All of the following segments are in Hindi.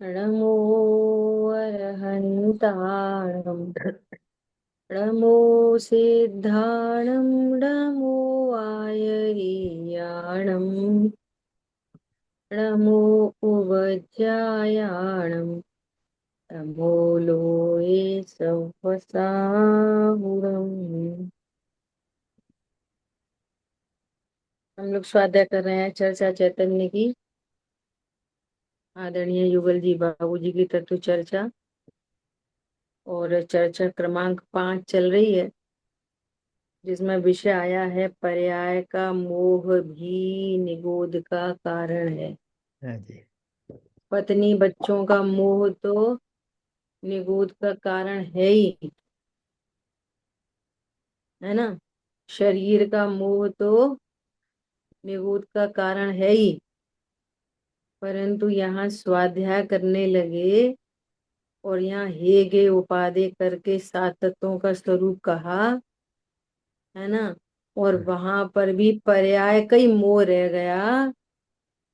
नमो अरहन्ताणं नमो सिद्धाणं नमो आयर्याणं नमो उवज्रायाणं नमो लोये सहस्राहुरम्। हम लोग स्वाध्याय कर रहे हैं चर्चा चैतन्य की। आदरणीय युगल जी बाबू जी की तत्व चर्चा और चर्चा क्रमांक 5 चल रही है, जिसमें विषय आया है पर्याय का मोह भी निगोद का कारण है। हाँ जी। पत्नी बच्चों का मोह तो निगोद का कारण है ही, है ना। शरीर का मोह तो निगोद का कारण है ही, परंतु यहाँ स्वाध्याय करने लगे और यहाँ हे गे उपाधि करके सात तत्वों का स्वरूप कहा, है ना। और वहां पर भी पर्याय का ही मोह रह गया,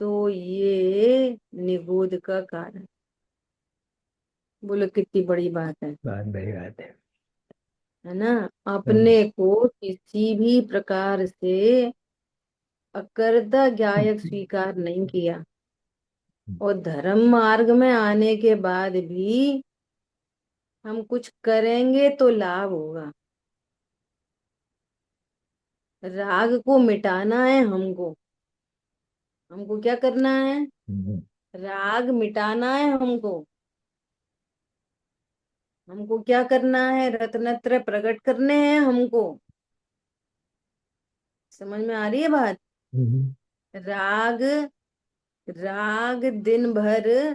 तो ये निगोद का कारण। बोलो कितनी बड़ी बात है। बहुत बड़ी बात है। है ना। अपने को किसी भी प्रकार से अकर्ता ज्ञायक स्वीकार नहीं किया, और धर्म मार्ग में आने के बाद भी हम कुछ करेंगे तो लाभ होगा। राग को मिटाना है हमको। हमको क्या करना है? राग मिटाना है हमको। हमको क्या करना है? रत्नत्रय प्रकट करने हैं हमको। समझ में आ रही है बात? राग, राग दिन भर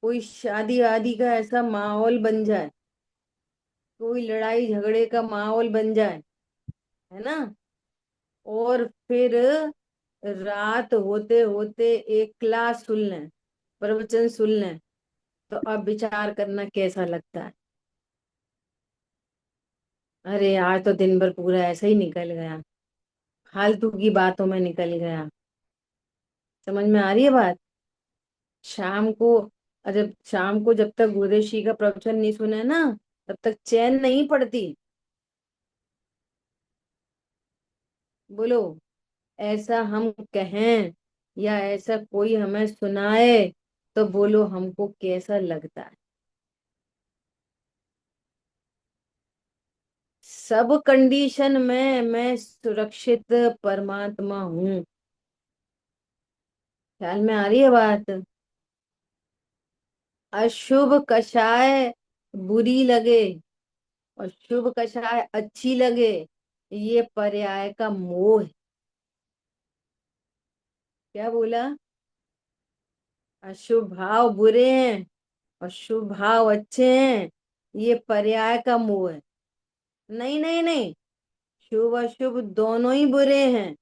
कोई शादी आदि का ऐसा माहौल बन जाए, कोई लड़ाई झगड़े का माहौल बन जाए, है ना। और फिर रात होते होते एक क्लास सुन लें, प्रवचन सुन लें, तो अब विचार करना कैसा लगता है। अरे आज तो दिन भर पूरा ऐसे ही निकल गया, फालतू की बातों में निकल गया। समझ में आ रही है बात? शाम को, जब शाम को जब तक गुरुदेव श्री का प्रवचन नहीं सुने ना, तब तक चैन नहीं पड़ती। बोलो, ऐसा हम कहें या ऐसा कोई हमें सुनाए, तो बोलो हमको कैसा लगता है। सब कंडीशन में मैं सुरक्षित परमात्मा हूँ। ख्याल में आ रही है बात? अशुभ कषाय बुरी लगे और शुभ कषाय अच्छी लगे, ये पर्याय का मोह है। क्या बोला? अशुभ भाव बुरे हैं और शुभ भाव अच्छे हैं, ये पर्याय का मोह है। नहीं नहीं नहीं, शुभ अशुभ दोनों ही बुरे हैं,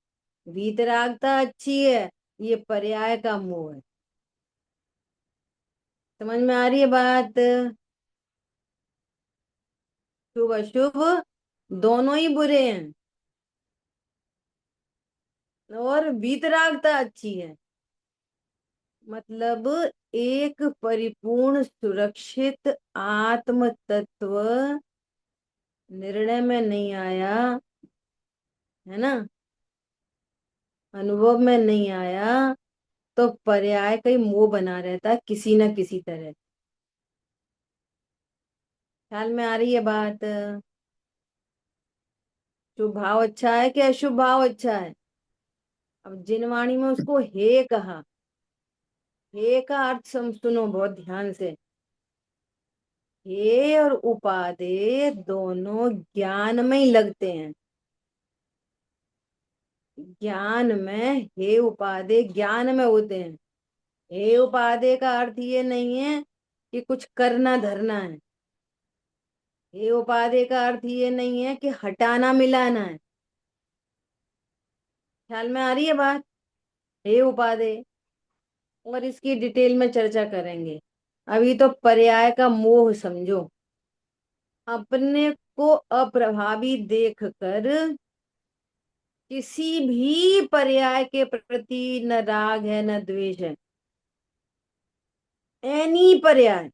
वीतरागता अच्छी है, ये पर्याय का मोह है। समझ में आ रही है बात? शुभ अशुभ दोनों ही बुरे हैं और वीतरागता अच्छी है। मतलब एक परिपूर्ण सुरक्षित आत्म तत्व निर्णय में नहीं आया, है ना, अनुभव में नहीं आया, तो पर्याय का ही मोह बना रहता है किसी न किसी तरह। ख्याल में आ रही है बात? शुभ भाव अच्छा है कि अशुभ भाव अच्छा है? अब जिन वाणी में उसको हे कहा, हे का अर्थ सुनो बहुत ध्यान से। हे और उपादेय दोनों ज्ञान में ही लगते हैं। ज्ञान में हे उपादेय ज्ञान में होते हैं। हे उपादेय का अर्थ ये नहीं है कि कुछ करना धरना है। हे उपादेय का अर्थ ये नहीं है कि हटाना मिलाना है। ख्याल में आ रही है बात? हे उपादेय, और इसकी डिटेल में चर्चा करेंगे। अभी तो पर्याय का मोह समझो। अपने को अप्रभावी देखकर किसी भी पर्याय के प्रति न राग है न द्वेष है। एनी पर्याय।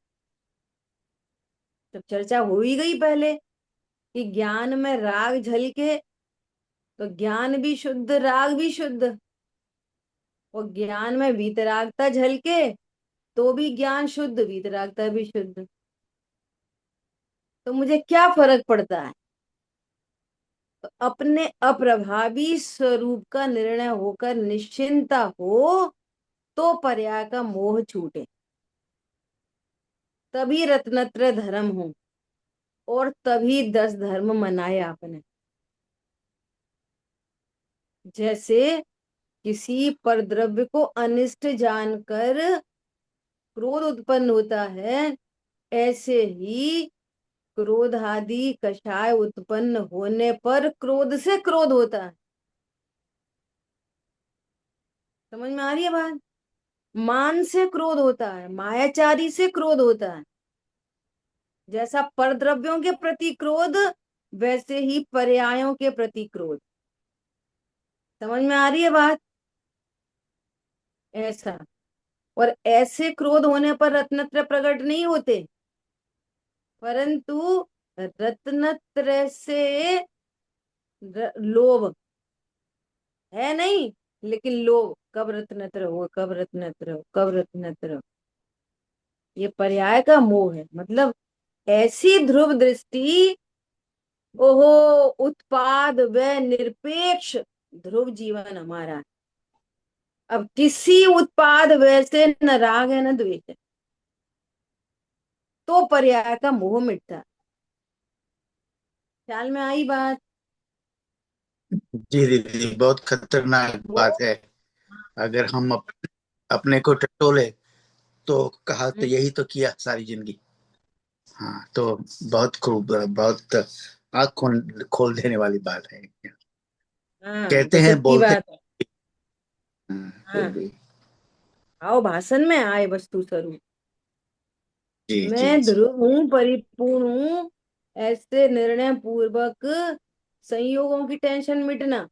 तो चर्चा हो ही गई पहले कि ज्ञान में राग झलके तो ज्ञान भी शुद्ध, राग भी शुद्ध। और ज्ञान में वीतरागता झलके तो भी ज्ञान शुद्ध, वीतरागता भी शुद्ध। तो मुझे क्या फर्क पड़ता है? तो अपने अप्रभावी स्वरूप का निर्णय होकर निश्चिंता हो तो पर्याय का मोह छूटे, तभी रत्नत्र धर्म हो और तभी 10 धर्म मनाए आपने। जैसे किसी परद्रव्य को अनिष्ट जानकर क्रोध उत्पन्न होता है, ऐसे ही क्रोध आदि कषाय उत्पन्न होने पर क्रोध से क्रोध होता है। समझ में आ रही है बात? मान से क्रोध होता है, मायाचारी से क्रोध होता है। जैसा परद्रव्यों के प्रति क्रोध, वैसे ही पर्यायों के प्रति क्रोध। समझ में आ रही है बात? ऐसा। और ऐसे क्रोध होने पर रत्नत्रय प्रकट नहीं होते, परंतु रत्नत्रय से लोभ है नहीं, लेकिन लोभ कब रत्नत्रय हो, कब रत्नत्रय हो, कब रत्नत्रय हो। ये पर्याय का मोह है। मतलब ऐसी ध्रुव दृष्टि, ओहो, उत्पाद व निरपेक्ष ध्रुव जीवन हमारा है। अब किसी उत्पाद वैसे न राग है न द्वेष है, तो पर्याय का मोह मिटता है। ख्याल में आई बात? जी दीदी, बहुत खतरनाक बात मोह। है। अगर हम अपने को टटोले तो कहा तो हम्म, यही तो किया सारी जिंदगी। हाँ, तो बहुत खूब, बहुत आँख खोल खोल देने वाली बात है। हाँ, कहते हैं, गजब की बोलते बात है। हैं, फिर हाँ, भी। आओ भाषण में आए वस्तु स्वरूप। जी जी मैं जी। ध्रुव हूँ, परिपूर्ण हूँ। ऐसे निर्णय पूर्वक संयोगों की टेंशन मिटना,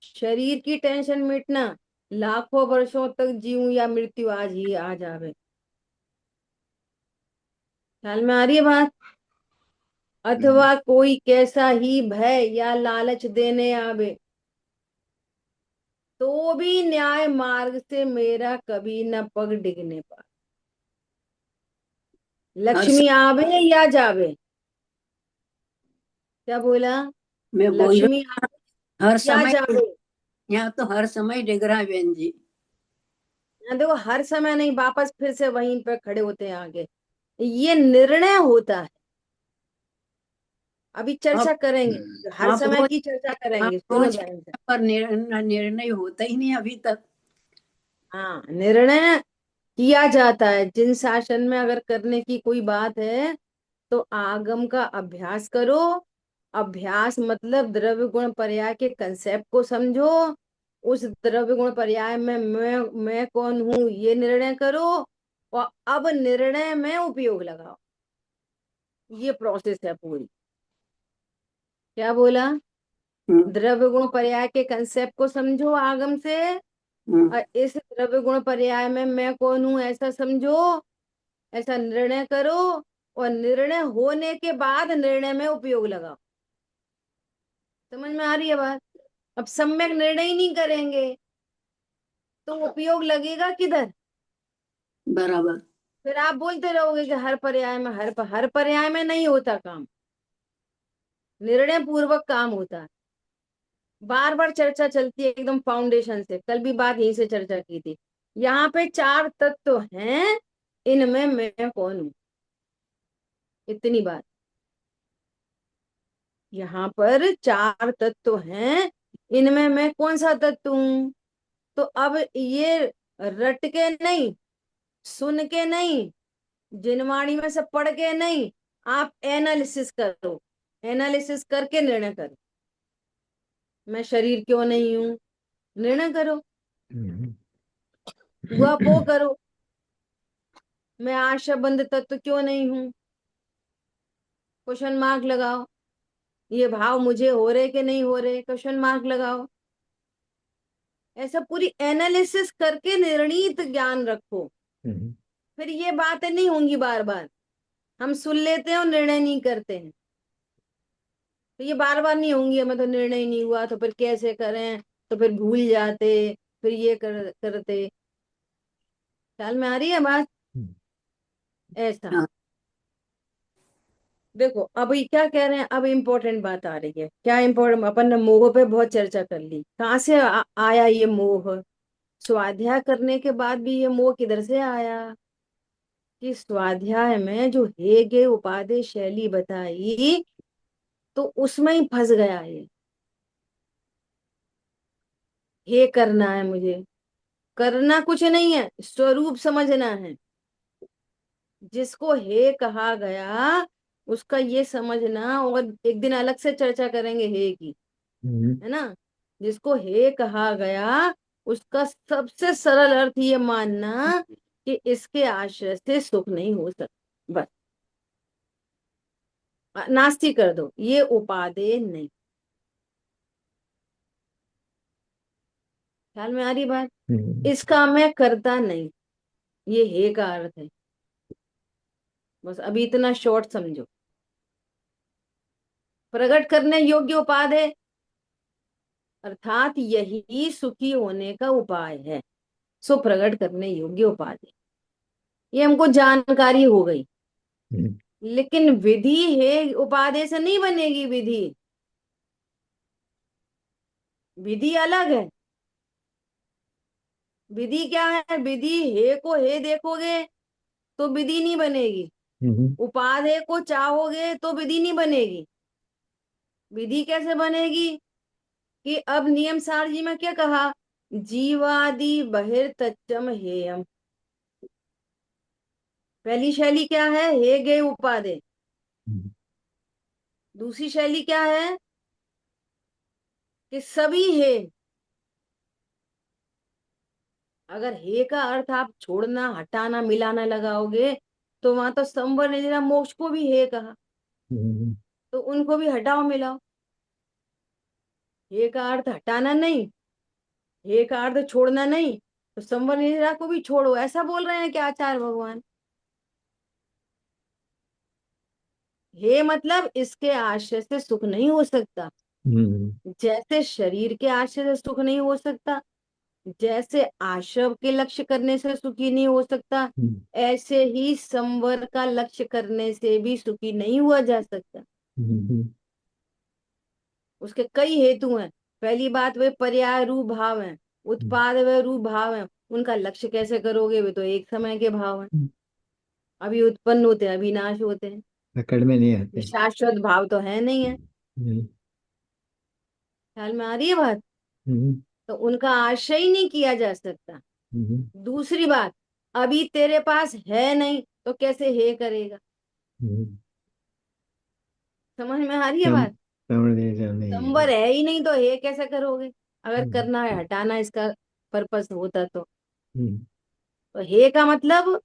शरीर की टेंशन मिटना, लाखों वर्षों तक जीऊं या मृत्यु आज ही आ जावे। ख्याल में आ रही है बात? हम्म, अथवा कोई कैसा ही भय या लालच देने आवे, तो भी न्याय मार्ग से मेरा कभी न पग डिगने पाए। हर लक्ष्मी समय आवे या जावे। क्या बोला? मैं बोल रही लक्ष्मी हूँ, आवे हर या समय। जावे। यहाँ तो हर समय डिग रहा है बहन जी। यहाँ देखो, हर समय नहीं, वापस फिर से वहीं पर खड़े होते हैं आगे। ये निर्णय होता है। अभी अब चर्चा हम्म। करेंगे, हर आप समय रोज की चर्चा आप करेंगे, सुनो रोज ध्यान से। पर निर्णय होता ही नहीं अभी तक। हाँ, निर्णय किया जाता है। जिन शासन में अगर करने की कोई बात है तो आगम का अभ्यास करो। अभ्यास मतलब द्रव्य गुण पर्याय के कंसेप्ट को समझो। उस द्रव्य गुण पर्याय में मैं कौन हूं ये निर्णय करो, और अब निर्णय में उपयोग लगाओ। ये प्रोसेस है पूरी। क्या बोला? हम्म, द्रव्य गुण पर्याय के कंसेप्ट को समझो आगम से, हम्म, और इस द्रव्य गुण पर्याय में मैं कौन हूं ऐसा समझो, ऐसा निर्णय करो, और निर्णय होने के बाद निर्णय में उपयोग लगाओ। समझ में आ रही है बात? अब सम्यक निर्णय ही नहीं करेंगे तो उपयोग लगेगा किधर? बराबर। फिर आप बोलते रहोगे कि हर पर्याय में, हर पर्याय में नहीं होता काम। निर्णय पूर्वक काम होता है। बार बार चर्चा चलती है एकदम फाउंडेशन से। कल भी बात यहीं से चर्चा की थी। यहाँ पे 4 तत्व हैं, इनमें मैं कौन हूं, इतनी बात। यहाँ पर 4 तत्व हैं, इनमें मैं कौन सा तत्व हूं। तो अब ये रट के नहीं, सुन के नहीं, जिनवाणी में से पढ़ के नहीं, आप एनालिसिस करो। एनालिसिस करके निर्णय करो। मैं शरीर क्यों नहीं हूं, निर्णय करो। हुआ पो करो। मैं आशा बंध तत्व क्यों नहीं हूं, क्वेश्चन मार्क लगाओ। ये भाव मुझे हो रहे कि नहीं हो रहे, क्वेश्चन मार्क लगाओ। ऐसा पूरी एनालिसिस करके निर्णीत ज्ञान रखो। फिर ये बातें नहीं होंगी बार बार। हम सुन लेते हैं और निर्णय नहीं करते हैं, तो ये बार बार नहीं होंगी। हमें तो निर्णय नहीं हुआ तो फिर कैसे करें, तो फिर भूल जाते, फिर ये करते। ख्याल में आ रही है बात? ऐसा हाँ देखो, अभी क्या कह रहे हैं, अब इम्पोर्टेंट बात आ रही है। क्या इम्पोर्टेंट? अपन ने मोह पे बहुत चर्चा कर ली। कहाँ से आया ये मोह? स्वाध्याय करने के बाद भी ये मोह किधर से आया? कि स्वाध्याय में जो हेगे उपादेय शैली बताई, तो उसमें ही फंस गया ये करना है मुझे। करना कुछ नहीं है, स्वरूप समझना है। जिसको हे कहा गया उसका ये समझना, और एक दिन अलग से चर्चा करेंगे हे की, है ना। जिसको हे कहा गया उसका सबसे सरल अर्थ ये मानना कि इसके आश्रय से सुख नहीं हो सकता, बस। नास्ती कर दो, ये उपादेय नहीं। ख्याल में आ रही बात? इसका मैं करता नहीं, ये हे का अर्थ है। बस अभी इतना शॉर्ट समझो। प्रकट करने योग्य उपादेय अर्थात यही सुखी होने का उपाय है। सो प्रकट करने योग्य उपादेय, ये हमको जानकारी हो गई। लेकिन विधि है उपादेय से नहीं बनेगी। विधि, विधि अलग है। विधि क्या है? विधि हे को हे देखोगे तो विधि नहीं बनेगी। उपादेय को चाहोगे तो विधि नहीं बनेगी। विधि कैसे बनेगी? कि अब नियम सार जी में क्या कहा? जीवादि बहिर्तच्चम हेयम। पहली शैली क्या है? हे गे उपादेय। दूसरी शैली क्या है? कि सभी है। अगर हे का अर्थ आप छोड़ना, हटाना, मिलाना लगाओगे तो वहां तो संवर निजरा मोक्ष को भी हे कहा, तो उनको भी हटाओ मिलाओ। हे का अर्थ हटाना नहीं, हे का अर्थ छोड़ना नहीं, तो संवर निजरा को भी छोड़ो, ऐसा बोल रहे हैं क्या आचार्य भगवान? हे मतलब इसके आश्रय से सुख नहीं हो सकता। जैसे शरीर के आश्रय से सुख नहीं हो सकता, जैसे आशव के लक्ष्य करने से सुखी नहीं हो सकता, ऐसे ही संवर का लक्ष्य करने से भी सुखी नहीं हुआ जा सकता। उसके कई हेतु हैं। पहली बात, वे पर्याय रूप भाव हैं, उत्पाद व रूप भाव हैं। उनका लक्ष्य कैसे करोगे? वे तो एक समय के भाव हैं, अभी उत्पन्न होते हैं, अभी नाश होते हैं। पकड़ में नहीं ये आते। शाश्वत भाव तो है नहीं है। हम्म, ख्याल में आ रही है बात? हम्म, तो उनका आश्रय ही नहीं किया जा सकता। हम्म, दूसरी बात, अभी तेरे पास है नहीं तो कैसे हे करेगा? हम्म। समझ में आ रही है सम बात? समझ नहीं है। संवर है ही नहीं तो हे कैसे करोगे? अगर हम्म, करना है, हटाना इसका पर्पस होता हम्म, तो हे का मतलब,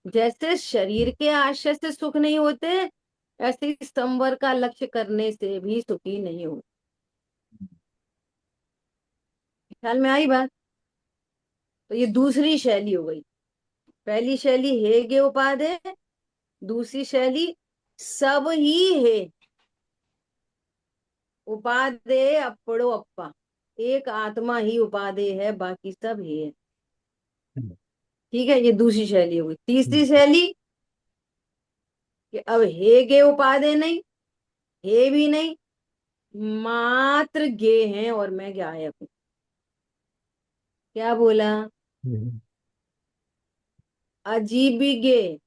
जैसे शरीर के आश्रय से सुख नहीं होते, ऐसे ही संवर का लक्ष्य करने से भी सुखी नहीं होते। ख्याल में आई बात? तो ये दूसरी शैली हो गई। पहली शैली हेगे उपादेय, दूसरी शैली सब ही है उपादेय अपड़ो अप्पा। एक आत्मा ही उपादेय है, बाकी सब ही है। ठीक है, ये दूसरी शैली हो गई। तीसरी शैली कि अब हेगे उपादेय नहीं, हे भी नहीं, मात्र गे हैं और मैं गायब हूं। क्या बोला? हम्म, अजीब भी गे,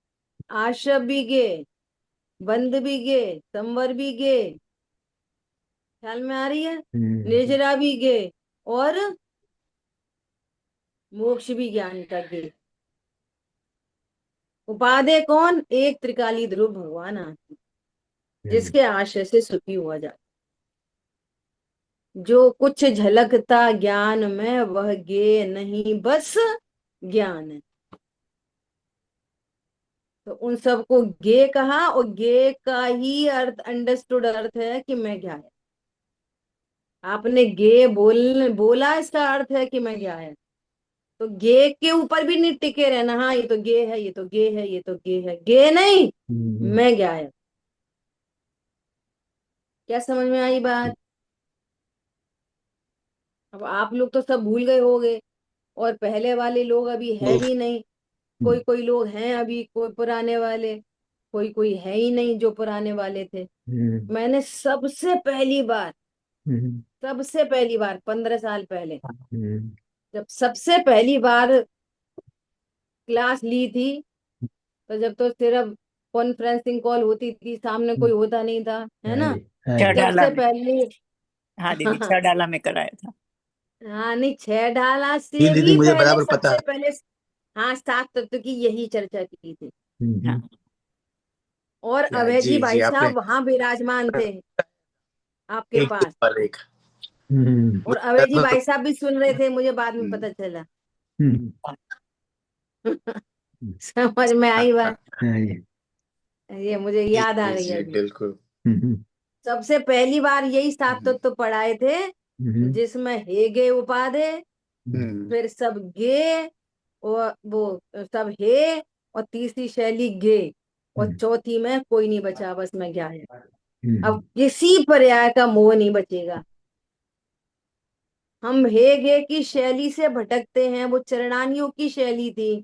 आशब भी गे, बंद भी गे, संवर भी गे। ख्याल में आ रही है? हम्म, निर्जरा भी गे, और मोक्ष भी ज्ञान का गे। उपादेय कौन? एक त्रिकाली ध्रुव भगवान आत्मा, जिसके आश्रय से सुखी हुआ जाए। जो कुछ झलकता ज्ञान में वह गे नहीं, बस ज्ञान है। तो उन सबको गे कहा, और गे का ही अर्थ, अंडरस्टूड अर्थ है कि मैं ज्ञान। आपने गे बोला, इसका अर्थ है कि मैं गायक। तो गे के ऊपर भी नहीं टिके रहना, हाँ ये तो गे है, ये तो गे है, ये तो गे है, गे नहीं, मैं गायक। क्या समझ में आई बात? अब आप लोग तो सब भूल गए होगे, और पहले वाले लोग अभी है भी नहीं। कोई कोई लोग हैं अभी, कोई पुराने वाले, कोई कोई है ही नहीं जो पुराने वाले थे। मैंने सबसे पहली बार 15 साल पहले, जब सबसे पहली बार क्लास ली थी, तो जब तो सिर्फ कॉन्फ्रेंसिंग कॉल होती थी, सामने कोई होता नहीं था, है ना। छह डाला सबसे में। पहले हाँ दीदी, 6 डाला में कराया था। हाँ नहीं, 6 ढाला जी से दीदी, भी मुझे पहले, बराबर पता सबसे है। पहले। हाँ, 7 तत्व की यही चर्चा की थी। हाँ और क्या अभय जी जी जी, भाई आपने साहब वहां विराजमान थे आपके एक के पास। ऊपर एक। और मुझे अभय जी लगभग भाई साहब भी सुन रहे थे, मुझे बाद में हम्म, पता चला। समझ में हाँ, आई हाँ, बात? ये मुझे जी याद आ जी गई जी, अभी। बिल्कुल। सबसे पहली बार यही 7 तत्व तो पढ़ाए थे, जिसमें हेगे उपाधे, हम्म फिर सब गे, और वो सब हे, और तीसरी शैली गे, और चौथी में कोई नहीं बचा, बस मैं क्या है। अब किसी पर्याय का मोह नहीं बचेगा। हम हे गे की शैली से भटकते हैं, वो चरणानियों की शैली थी,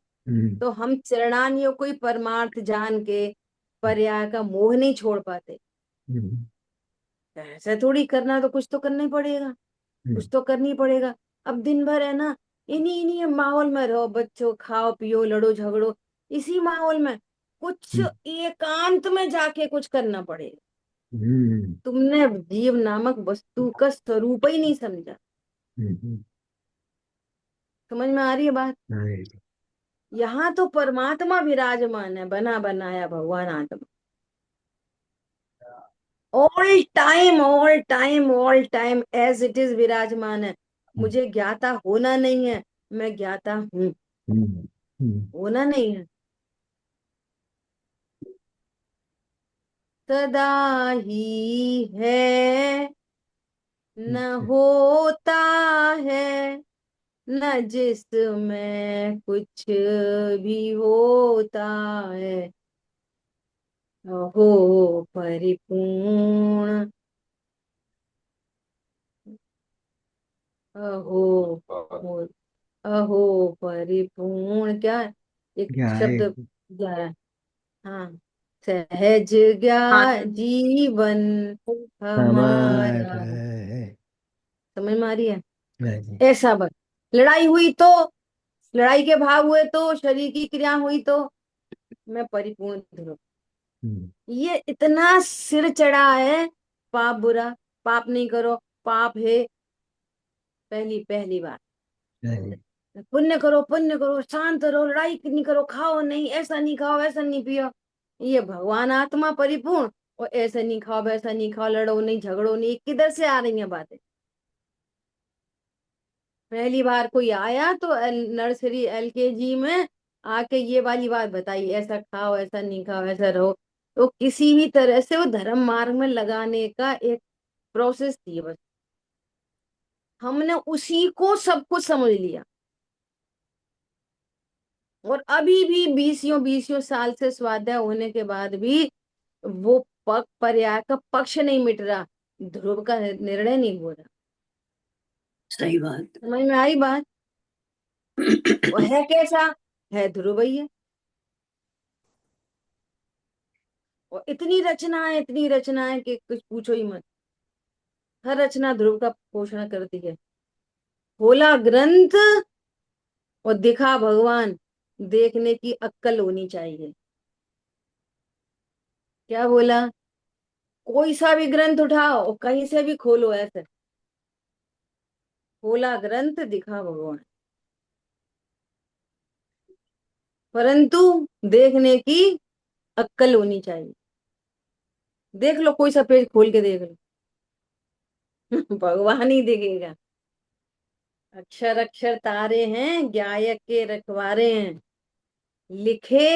तो हम चरणानियों को ही परमार्थ जान के पर्याय का मोह नहीं छोड़ पाते। ऐसे थोड़ी करना, तो कुछ तो करना ही पड़ेगा, कुछ तो करनी पड़ेगा। अब दिन भर है ना, इन्हीं इन्हीं माहौल में रहो, बच्चों खाओ पियो लड़ो झगड़ो, इसी माहौल में। कुछ एकांत में जाके कुछ करना पड़ेगा। तुमने जीव नामक वस्तु का स्वरूप ही नहीं समझा। समझ में आ रही है बात? यहाँ तो परमात्मा विराजमान है, बना बनाया भगवान आत्मा। All time as it is विराजमान है। मुझे ज्ञाता होना नहीं है, मैं ज्ञाता हूँ। होना नहीं है, सदा ही है, न होता है, न जिसमें कुछ भी होता है, हो परिपूर्ण, अहो हो, अहो परिपूर्ण, क्या एक क्या है? शब्द जा रहा है। हाँ, सहज हाँ जीवन हमारा हमारा। है। समझ में आ रही है? नहीं। ऐसा बस, लड़ाई हुई तो, लड़ाई के भाव हुए तो, शरीर की क्रिया हुई तो, मैं परिपूर्ण ध्रुव। ये इतना सिर चढ़ा है, पाप बुरा, पाप नहीं करो, पाप है, पहली पहली बार। नहीं। पुण्य करो, शांत रहो, लड़ाई नहीं करो, खाओ नहीं, ऐसा नहीं खाओ, ऐसा नहीं पियो। ये भगवान आत्मा परिपूर्ण, और ऐसा नहीं खाओ, वैसा नहीं खाओ, लड़ो नहीं झगड़ो नहीं, किधर से आ रही है बातें? पहली बार कोई आया तो नर्सरी एलकेजी में आके ये वाली बात बताई, ऐसा खाओ, ऐसा नहीं खाओ, ऐसा रहो। तो किसी भी तरह से वो धर्म मार्ग में लगाने का एक प्रोसेस थी बस। हमने उसी को सब कुछ समझ लिया, और अभी भी बीसियों बीसियों साल से स्वाध्याय होने के बाद भी वो पर्याय का पक्ष नहीं मिट रहा, ध्रुव का निर्णय नहीं हो रहा। सही बात। समझ में आई बात? वो है कैसा? है ध्रुव ही है। और इतनी रचना है, इतनी रचना है कि कुछ पूछो ही मत। हर रचना ध्रुव का पोषण करती है। खोला ग्रंथ और दिखा भगवान, देखने की अक्कल होनी चाहिए। क्या बोला? कोई सा भी ग्रंथ उठाओ और कहीं से भी खोलो, ऐसे खोला ग्रंथ दिखा भगवान, परंतु देखने की अक्कल होनी चाहिए। देख लो, कोई सा पेज खोल के देख लो, भगवान ही दिखेगा। अक्षर अक्षर तारे हैं, गायक के रखवारे हैं, लिखे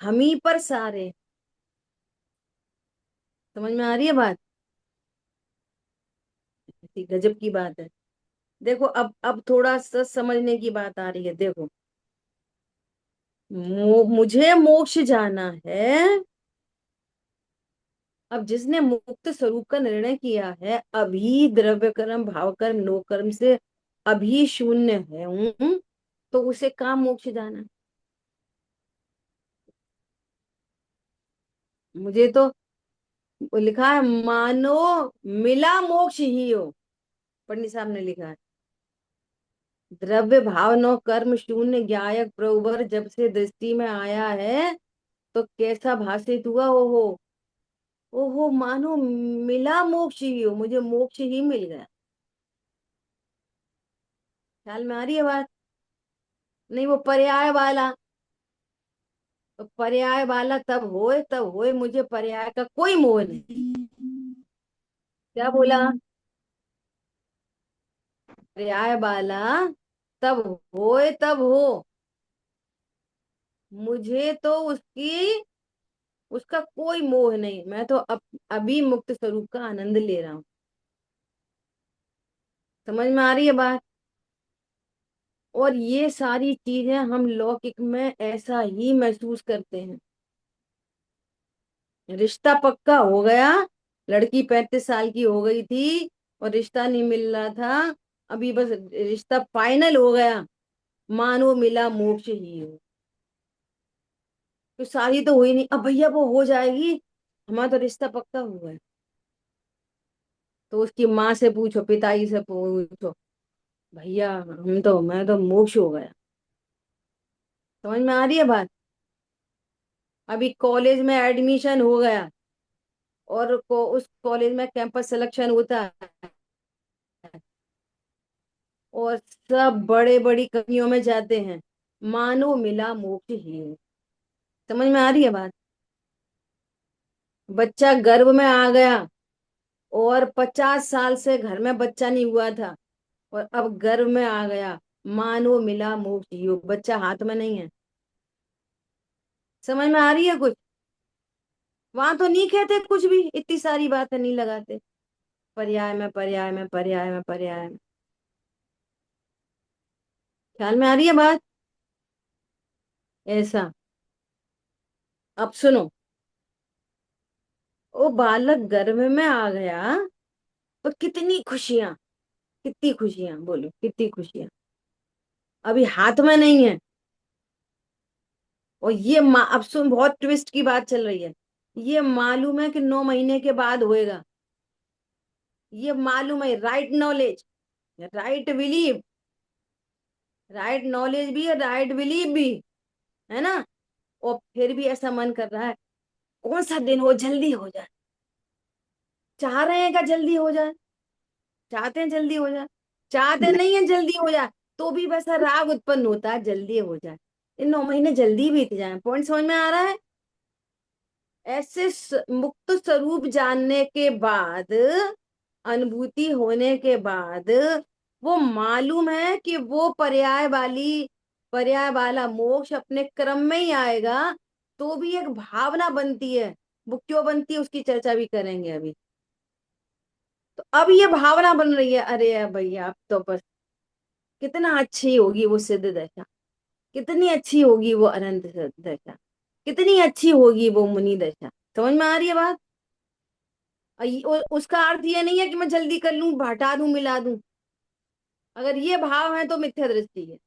हम ही पर सारे। समझ में आ रही है बात? किसी गजब की बात है। देखो अब थोड़ा सा समझने की बात आ रही है। देखो, मुझे मोक्ष जाना है। अब जिसने मुक्त स्वरूप का निर्णय किया है, अभी द्रव्य कर्म भाव कर्म नो कर्म से अभी शून्य है हूं, तो उसे कहाँ मोक्ष जाना। मुझे तो लिखा है मानो मिला मोक्ष ही हो, पंडित साहब ने लिखा है। द्रव्य भाव नो कर्म शून्य ज्ञायक प्रभुवर जब से दृष्टि में आया है, तो कैसा भाषित हुआ। ओहो ओहो, मानो मिला मोक्ष ही हो, मुझे मोक्ष ही मिल गया। ख्याल में आ रही है बात? नहीं, वो पर्याय वाला, तो पर्याय वाला तब होए, मुझे पर्याय का कोई मोह नहीं। क्या बोला? पर्याय वाला तब हो, मुझे तो उसका कोई मोह नहीं। मैं तो अभी मुक्त स्वरूप का आनंद ले रहा हूँ। समझ में आ रही है बात? और ये सारी चीजें हम लौकिक में ऐसा ही महसूस करते हैं। रिश्ता पक्का हो गया, लड़की 35 साल की हो गई थी और रिश्ता नहीं मिल रहा था, अभी बस रिश्ता फाइनल हो गया, मानो मिला मोक्ष ही हो। तो शादी तो हुई नहीं, अब भैया वो हो जाएगी, हमारा तो रिश्ता पक्का हुआ है। तो उसकी माँ से पूछो, पिताजी से पूछो, भैया मैं तो मोक्ष हो गया। समझ में आ रही है बात? अभी कॉलेज में एडमिशन हो गया और उस कॉलेज में कैंपस सिलेक्शन होता है और सब बड़े बड़ी कंपनियों में जाते हैं, मानो मिला मोक्ष ही हो। समझ में आ रही है बात? बच्चा गर्भ में आ गया और 50 साल से घर में बच्चा नहीं हुआ था और अब गर्भ में आ गया, मानो मिला मोक्ष ही हो। बच्चा हाथ में नहीं है। समझ में आ रही है कुछ? वहां तो नहीं कहते कुछ भी, इतनी सारी बातें नहीं लगाते, पर्याय में पर्याय में पर्याय में पर्याय में। ख्याल में आ रही है बात? ऐसा। अब सुनो, वो बालक गर्भ में आ गया तो कितनी खुशियां, कितनी खुशियां, बोलो कितनी खुशियां। अभी हाथ में नहीं है। और ये अब सुन, बहुत ट्विस्ट की बात चल रही है। ये मालूम है कि 9 महीने के बाद होएगा, ये मालूम है, right knowledge, right believe, right knowledge भी है, राइट बिलीव भी है ना। और फिर भी ऐसा मन कर रहा है कौन सा दिन हो, जल्दी हो जाए। चाह रहे हैं क्या जल्दी हो जाए? चाहते हैं जल्दी हो जाए? चाहते नहीं है जल्दी हो जाए, तो भी वैसा राग उत्पन्न होता है जल्दी हो जाए, इन 9 महीने जल्दी बीत जाए। पॉइंट समझ में आ रहा है? ऐसे मुक्त स्वरूप जानने के बाद, अनुभूति होने के बाद, वो मालूम है कि वो पर्याय वाला मोक्ष अपने क्रम में ही आएगा, तो भी एक भावना बनती है। वो क्यों बनती है उसकी चर्चा भी करेंगे अभी। तो अब ये भावना बन रही है, अरे भैया अब तो बस, कितना अच्छी होगी वो सिद्ध दशा, कितनी अच्छी होगी वो अनंत दशा, कितनी अच्छी होगी वो मुनि दशा। समझ में आ रही है बात? उसका अर्थ ये नहीं है कि मैं जल्दी कर लूं, हटा दूं, मिला दूं। अगर ये भाव है तो मिथ्या दृष्टि है।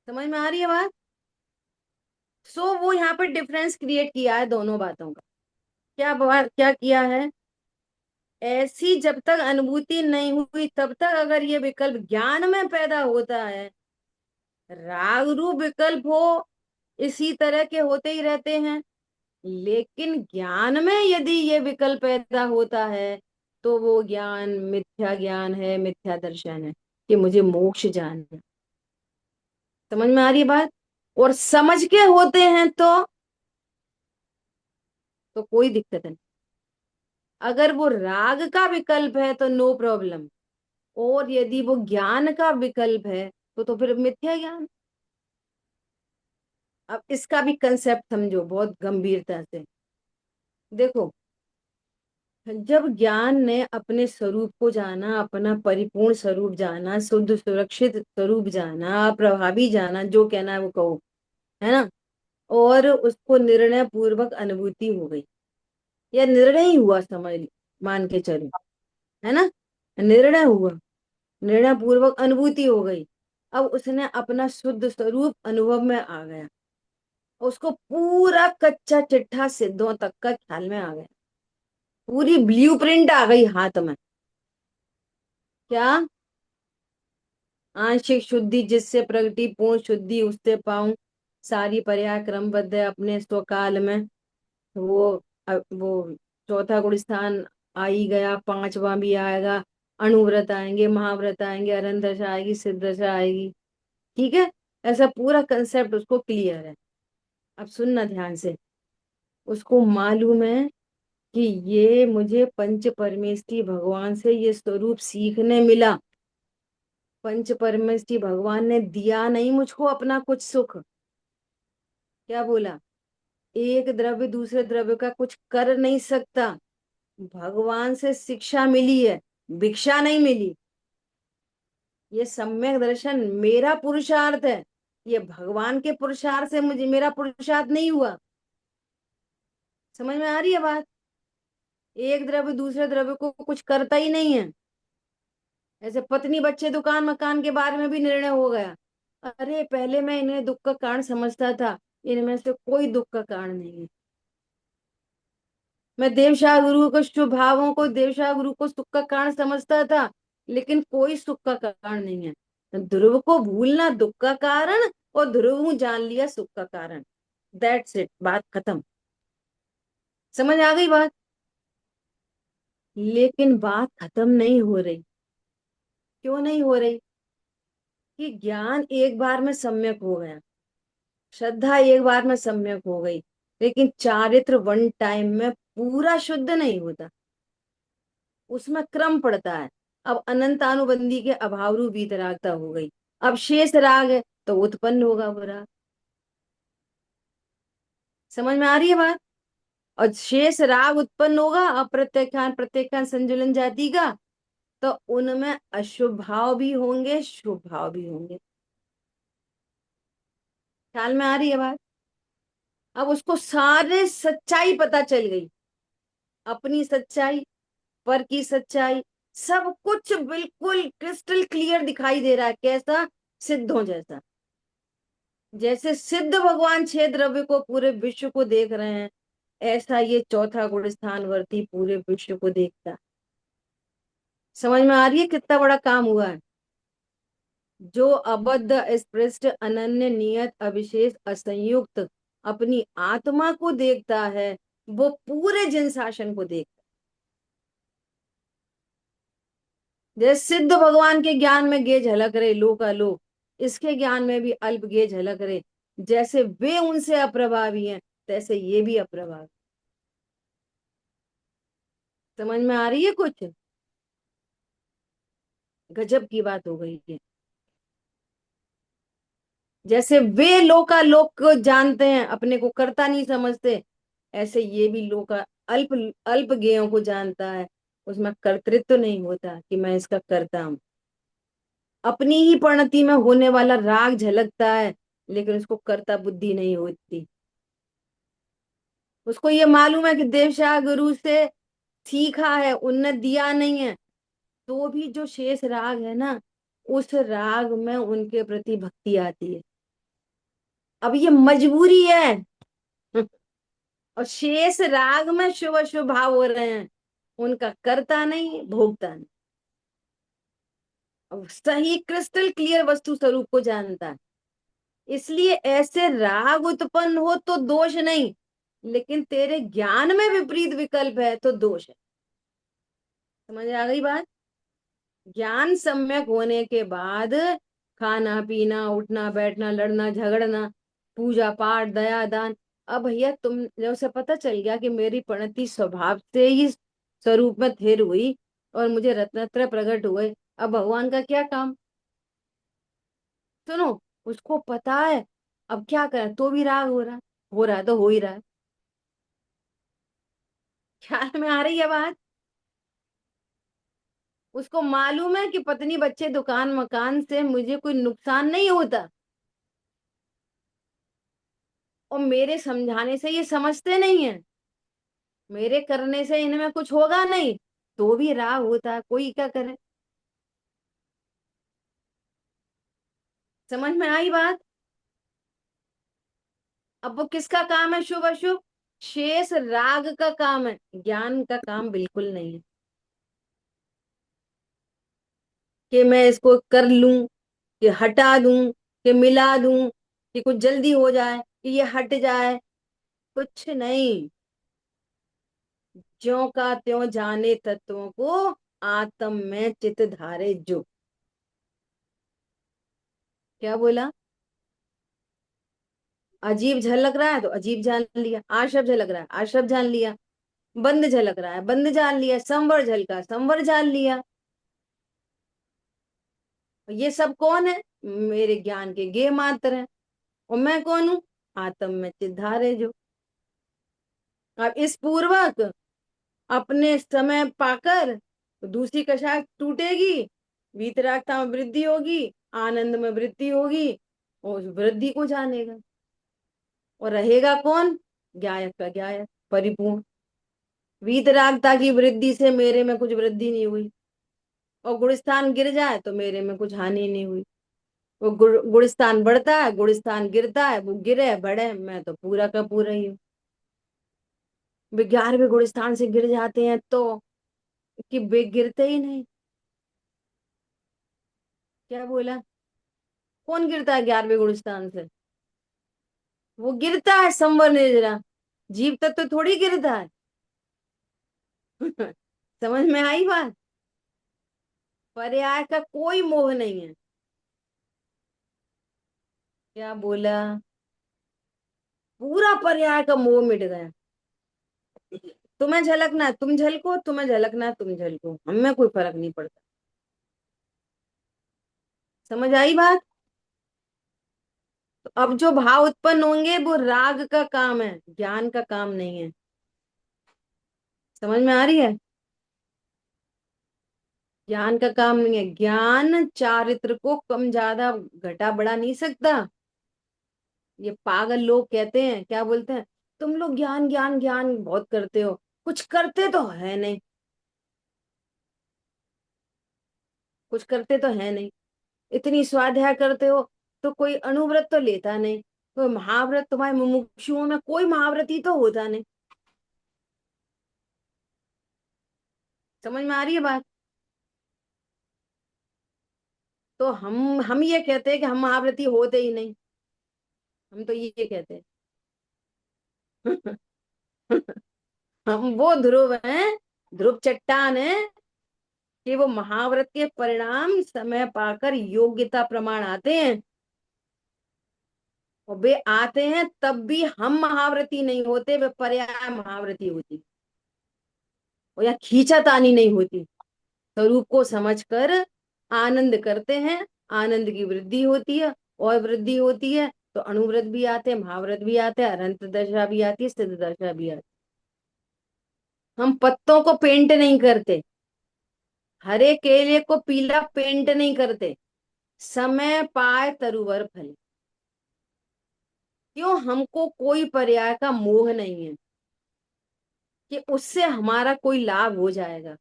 समझ में आ रही है बात? वो यहाँ पर डिफरेंस क्रिएट किया है दोनों बातों का। क्या किया है? ऐसी जब तक अनुभूति नहीं हुई तब तक अगर ये विकल्प ज्ञान में पैदा होता है, राग रूप विकल्प हो, इसी तरह के होते ही रहते हैं। लेकिन ज्ञान में यदि ये विकल्प पैदा होता है, तो वो ज्ञान मिथ्या ज्ञान है, मिथ्या दर्शन है कि मुझे मोक्ष जानना है। समझ में आ रही है बात? और समझ के होते हैं तो कोई दिक्कत नहीं। अगर वो राग का विकल्प है तो नो प्रॉब्लम, और यदि वो ज्ञान का विकल्प है तो फिर मिथ्या ज्ञान। अब इसका भी कंसेप्ट समझो बहुत गंभीरता से। देखो, जब ज्ञान ने अपने स्वरूप को जाना, अपना परिपूर्ण स्वरूप जाना, शुद्ध सुरक्षित स्वरूप जाना, प्रभावी जाना, जो कहना है वो कहो, है ना, और उसको निर्णय पूर्वक अनुभूति हो गई, या निर्णय ही हुआ, समझ मान के चलो, है ना, निर्णय हुआ, निर्णय पूर्वक अनुभूति हो गई। अब उसने अपना शुद्ध स्वरूप अनुभव में आ गया, उसको पूरा कच्चा चिट्ठा सिद्धों तक का ख्याल में आ गया, पूरी ब्लूप्रिंट आ गई हाथ में। क्या? आंशिक शुद्धि जिससे प्रगति, पूर्ण शुद्धि उससे पाऊं, सारी पर्याय क्रमबद्ध है अपने स्वकाल में। वो वो चौथा गुण स्थान आ ही गया, पांचवा भी आएगा, अणुव्रत आएंगे, महाव्रत आएंगे, अरंध दशा आएगी, सिद्ध दशा आएगी। ठीक है, ऐसा पूरा कंसेप्ट उसको क्लियर है। अब सुनना ध्यान से, उसको मालूम है कि ये मुझे पंच परमेष्टि भगवान से ये स्वरूप सीखने मिला। पंच परमेष्टि भगवान ने दिया नहीं मुझको अपना कुछ सुख। क्या बोला? एक द्रव्य दूसरे द्रव्य का कुछ कर नहीं सकता। भगवान से शिक्षा मिली है, भिक्षा नहीं मिली। ये सम्यक दर्शन मेरा पुरुषार्थ है, ये भगवान के पुरुषार्थ से मुझे मेरा पुरुषार्थ नहीं हुआ। समझ में आ रही है बात? एक द्रव्य दूसरे द्रव्य को कुछ करता ही नहीं है। ऐसे पत्नी बच्चे दुकान मकान के बारे में भी निर्णय हो गया, अरे पहले मैं इन्हें दुख का कारण समझता था, इनमें से कोई दुख का कारण नहीं है। मैं देवशाह गुरु को, शुभ भावों को, देवशाह गुरु को सुख का कारण समझता था, लेकिन कोई सुख का कारण नहीं है। तो ध्रुव को भूलना दुख का कारण, और ध्रुव जान लिया सुख का कारण। दैट्स इट, बात खत्म। समझ आ गई बात? लेकिन बात खत्म नहीं हो रही। क्यों नहीं हो रही? कि ज्ञान एक बार में सम्यक हो गया, श्रद्धा एक बार में सम्यक हो गई, लेकिन चारित्र वन टाइम में पूरा शुद्ध नहीं होता, उसमें क्रम पड़ता है। अब अनंतानुबंधी के अभाव रूप वीतरागता हो गई, अब शेष राग है तो उत्पन्न होगा वो राग। समझ में आ रही है बात? और शेष राग उत्पन्न होगा, अप्रत्याख्यान प्रत्याख्यान संजुलन जाति का, तो उनमें अशुभ भाव भी होंगे, शुभ भाव भी होंगे। ख्याल में आ रही है बात? अब उसको सारे सच्चाई पता चल गई, अपनी सच्चाई, पर की सच्चाई, सब कुछ बिल्कुल क्रिस्टल क्लियर दिखाई दे रहा है। कैसा? सिद्धों जैसा। जैसे सिद्ध भगवान छह द्रव्य को, पूरे विश्व को देख रहे हैं, ऐसा ये चौथा गुण स्थानवर्ती पूरे विश्व को देखता है। समझ में आ रही है कितना बड़ा काम हुआ है? जो अबद्ध स्पृष्ट अनन्य नियत अविशेष असंयुक्त अपनी आत्मा को देखता है, वो पूरे जिन शासन को देखता है। जैसे सिद्ध भगवान के ज्ञान में गे झलक रहे लोकालोक, इसके ज्ञान में भी अल्प गे झलक रहे। जैसे वे उनसे अप्रभावी हैं, तैसे ये भी अप्रभावी। समझ में आ रही है कुछ? गजब की बात हो गई है। जैसे वे लोकालोक को जानते हैं, अपने को कर्ता नहीं समझते, ऐसे ये भी लोका अल्प अल्प ज्ञेयों को जानता है, उसमें कर्तृत्व नहीं होता कि मैं इसका कर्ता हूं। अपनी ही परिणति में होने वाला राग झलकता है, लेकिन उसको कर्ता बुद्धि नहीं होती। उसको ये मालूम है कि देवशाह गुरु से सीखा है, उनने दिया नहीं है, तो भी जो शेष राग है ना, उस राग में उनके प्रति भक्ति आती है। अब ये मजबूरी है। और शेष राग में शुभ अशुभ भाव हो रहे हैं, उनका करता नहीं, भोगता नहीं। अब सही क्रिस्टल क्लियर वस्तु स्वरूप को जानता है, इसलिए ऐसे राग उत्पन्न हो तो दोष नहीं, लेकिन तेरे ज्ञान में विपरीत विकल्प है तो दोष है। समझ आ गई बात? ज्ञान सम्यक होने के बाद खाना पीना, उठना बैठना, लड़ना झगड़ना, पूजा पाठ, दया दान, अब भैया तुम जब से पता चल गया कि मेरी परिणति स्वभाव से ही स्वरूप में स्थिर हुई और मुझे रत्नत्रय प्रकट हुए, अब भगवान का क्या काम? सुनो, उसको पता है, अब क्या करें, तो भी राग हो रहा है, हो रहा है तो हो ही रहा है। ख्याल में आ रही है बात? उसको मालूम है कि पत्नी बच्चे दुकान मकान से मुझे कोई नुकसान नहीं होता, और मेरे समझाने से ये समझते नहीं है, मेरे करने से इनमें कुछ होगा नहीं, तो भी राग होता है। कोई क्या करे? समझ में आई बात? अब वो किसका काम है शुभ अशुभ? शेष राग का काम है, ज्ञान का काम बिल्कुल नहीं है कि मैं इसको कर लूं, कि हटा दूं, कि मिला दूं, कि कुछ जल्दी हो जाए, कि ये हट जाए। कुछ नहीं। ज्यों का त्यों जाने तत्वों को, आत्म में चित धारे जो। क्या बोला? अजीब झलक रहा है तो अजीब जान लिया, आशब झलक रहा है आशब जान लिया, बंद झलक रहा है बंद जान लिया, संवर झलका संवर जान लिया। ये सब कौन है? मेरे ज्ञान के गे मात्र हैं। और मैं कौन हूं? आत्म में चित धारे जो। अब इस पूर्वक अपने समय पाकर दूसरी कक्षा टूटेगी, वीतरागता में वृद्धि होगी, आनंद में वृद्धि होगी, और उस वृद्धि को जानेगा। और रहेगा कौन? ज्ञायक का ज्ञायक परिपूर्ण। वीतरागता की वृद्धि से मेरे में कुछ वृद्धि नहीं हुई, और गुणस्थान गिर जाए तो मेरे में कुछ हानि नहीं हुई। वो गुणस्थान बढ़ता है, गुणस्थान गिरता है, वो गिरे बढ़े, मैं तो पूरा का पूरा ही हूँ। 11वें गुणस्थान से गिर जाते हैं तो, कि वे गिरते ही नहीं। क्या बोला? कौन गिरता है 11वें गुणस्थान से? वो गिरता है संवर निर्जरा, जीव तत्व तो थोड़ी गिरता है। समझ में आई बात? पर्याय का कोई मोह नहीं है। क्या बोला? पूरा पर्याय का मोह मिट गया। तुम्हें झलकना है तुम झलको, तुम्हें झलकना है तुम झलको, हमें कोई फर्क नहीं पड़ता। समझ आई बात? तो अब जो भाव उत्पन्न होंगे वो राग का काम है, ज्ञान का काम नहीं है। समझ में आ रही है? ज्ञान का काम नहीं है। ज्ञान चारित्र को कम ज्यादा घटा बढ़ा नहीं सकता। ये पागल लोग कहते हैं, क्या बोलते हैं, तुम लोग ज्ञान ज्ञान ज्ञान बहुत करते हो, कुछ करते तो है नहीं, कुछ करते तो है नहीं। इतनी स्वाध्याय करते हो तो कोई अणुव्रत तो लेता नहीं, कोई महाव्रत, तुम्हारे मुमुक्षुओं में कोई महाव्रती तो होता नहीं। समझ में आ रही है बात? तो हम ये कहते हैं कि हम महाव्रती होते ही नहीं, हम तो ये कहते हैं। हम वो ध्रुव हैं, ध्रुव चट्टान है, कि वो महाव्रत के परिणाम समय पाकर योग्यता प्रमाण आते हैं, और वे आते हैं तब भी हम महाव्रती नहीं होते, वे पर्याय महाव्रती होती, और या खींचातानी नहीं होती। स्वरूप को समझकर आनंद करते हैं, आनंद की वृद्धि होती है, और वृद्धि होती है तो अणुव्रत भी आते हैं, महाव्रत भी आते हैं, अनंत दशा भी आती है, स्थित दशा भी आती है। हम पत्तों को पेंट नहीं करते, हरे केले को पीला पेंट नहीं करते, समय पाए तरुवर फल। क्यों? हमको कोई पर्याय का मोह नहीं है कि उससे हमारा कोई लाभ हो जाएगा,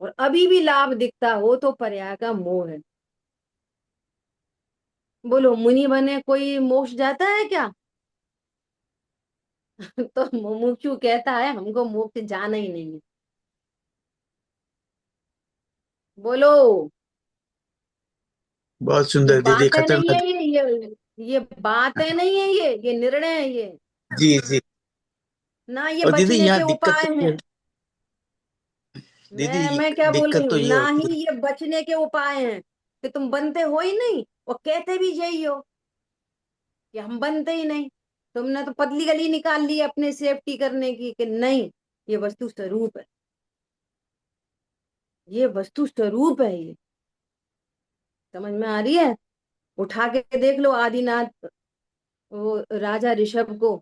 और अभी भी लाभ दिखता हो तो पर्याय का मोह है। बोलो, मुनि बने कोई मोक्ष जाता है क्या? तो मुमुक्षु कहता है हमको मोक्ष जाना ही नहीं है। बोलो। बहुत ये सुंदर दीदी, बातें नहीं खतरनाक। है, ये बातें नहीं है, ये निर्णय है ये। जी जी। ना ये और दीदी बचने यहाँ के दिक्कत उपाय तो ये हैं। है, दीदी मैं क्या बोल रही दिक्कत तो हूँ, ये ना होती ही है। ये बचने के उपाय हैं कि तुम बनते हो ही नहीं, और कहते भी यही हो कि हम बनते ही नहीं। तुमने तो पतली गली निकाल ली अपने सेफ्टी करने की, कि नहीं, ये वस्तु स्वरूप है, ये वस्तु स्वरूप है ये। समझ में आ रही है? उठा के देख लो आदिनाथ, वो राजा ऋषभ को,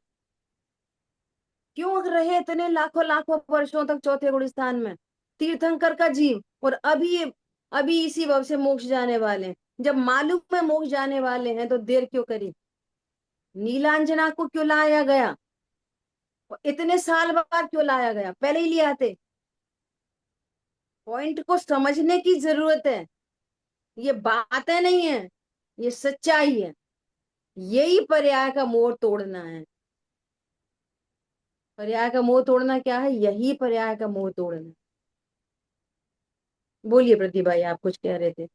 क्यों रहे इतने लाखों लाखों वर्षों तक चौथे गुण स्थान में? तीर्थंकर का जीव, और अभी इसी भव से मोक्ष जाने वाले हैं। जब मालूम है मोक्ष जाने वाले हैं तो देर क्यों करी? नीलांजना को क्यों लाया गया? और इतने साल बाद क्यों लाया गया? पहले ही ले आते। पॉइंट को समझने की जरूरत है। ये बातें नहीं है, ये सच्चाई है। यही पर्याय का मोह तोड़ना है। पर्याय का मोह तोड़ना क्या है? यही पर्याय का मोह तोड़ना। बोलिए प्रतिभा भाई, आप कुछ कह रहे थे।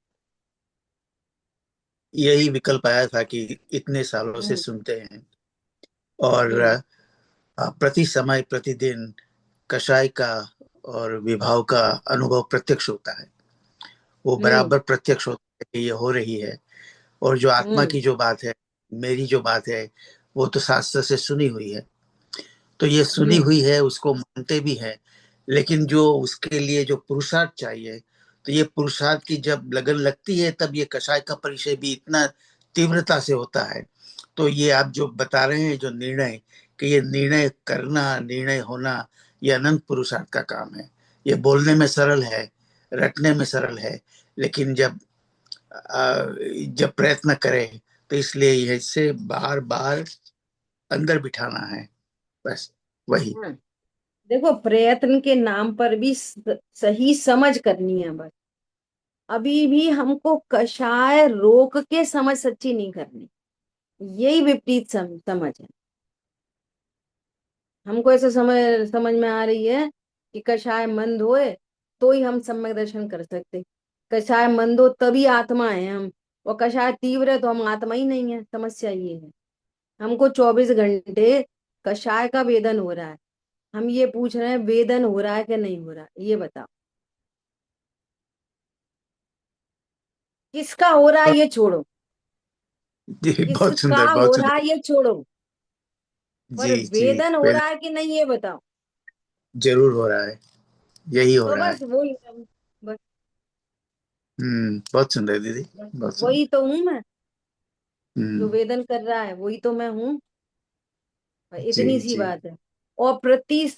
यही विकल्प आया था कि इतने सालों से हम्म। सुनते हैं और हम्म। प्रति समय प्रतिदिन कषाय का और विभाव का अनुभव प्रत्यक्ष होता है। वो हम्म। बराबर प्रत्यक्ष होता है कि ये हो रही है। और जो आत्मा हम्म। की जो बात है, मेरी जो बात है, वो तो शास्त्र से सुनी हुई है। तो ये सुनी हम्म। हुई है, उसको मानते भी हैं। लेकिन जो उसके लिए जो पुरुषार्थ चाहिए, तो ये पुरुषार्थ की जब लगन लगती है तब ये कषाय का परिचय भी इतना तीव्रता से होता है। तो ये आप जो बता रहे हैं, जो निर्णय, कि ये निर्णय करना, निर्णय होना, ये अनंत पुरुषार्थ का काम है। ये बोलने में सरल है, रटने में सरल है, लेकिन जब प्रयत्न करें तो इसलिए इसे बार बार अंदर बिठाना है, बस वही। हाँ, देखो, प्रयत्न के नाम पर भी सही समझ करनी है बस। अभी भी हमको कषाय रोक के समझ सच्ची नहीं करनी। यही विपरीत समझ है। हमको ऐसा समझ समझ में आ रही है कि कषाय मंद होए तो ही हम सम्यक दर्शन कर सकते। कषाय मंद हो तभी आत्मा है हम, और कषाय तीव्र है तो हम आत्मा ही नहीं है। समस्या ये है। हमको 24 घंटे कषाय का वेदन हो रहा है। हम ये पूछ रहे हैं वेदन हो रहा है कि नहीं हो रहा, ये बताओ। किसका हो रहा है ये छोड़ो, जी, बहुत किसका सुंदर, हो बहुत रहा सुंदर। है ये छोड़ो, पर जी जी, वेदन हो रहा है कि नहीं ये बताओ। जरूर हो रहा है, यही हो तो रहा बस है। वही, बस बहुत सुंदर दीदी, बस बहुत सुंदर। वही तो हूं मैं। जो हम्म। वेदन कर रहा है वही तो मैं हूँ। जी इतनी सी जी। बात है। और प्रति